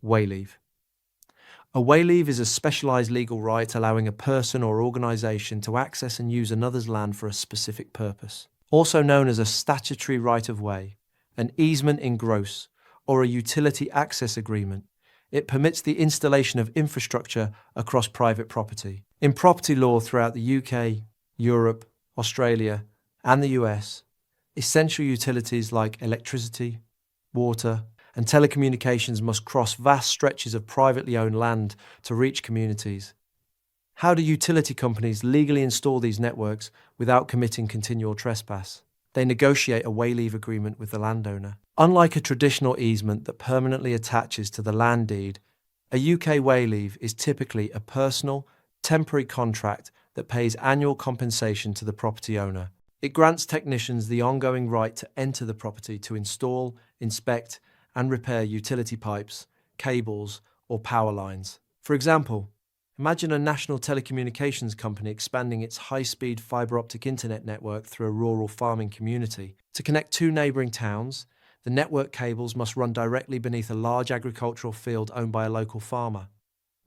Wayleave. A wayleave is a specialized legal right allowing a person or organization to access and use another's land for a specific purpose. Also known as a statutory right of way, an easement in gross, or a utility access agreement, it permits the installation of infrastructure across private property. In property law throughout the UK, Europe, Australia, and the US, essential utilities like electricity, water, and telecommunications must cross vast stretches of privately owned land to reach communities. How do utility companies legally install these networks without committing continual trespass? They negotiate a wayleave agreement with the landowner. Unlike a traditional easement that permanently attaches to the land deed, a UK wayleave is typically a personal, temporary contract that pays annual compensation to the property owner. It grants technicians the ongoing right to enter the property to install, inspect, and repair utility pipes, cables, or power lines. For example, imagine a national telecommunications company expanding its high-speed fibre optic internet network through a rural farming community. To connect two neighbouring towns, the network cables must run directly beneath a large agricultural field owned by a local farmer.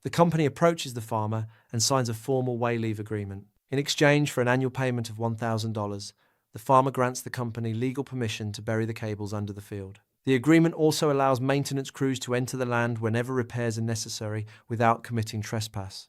The company approaches the farmer and signs a formal wayleave agreement. In exchange for an annual payment of $1,000, the farmer grants the company legal permission to bury the cables under the field. The agreement also allows maintenance crews to enter the land whenever repairs are necessary without committing trespass.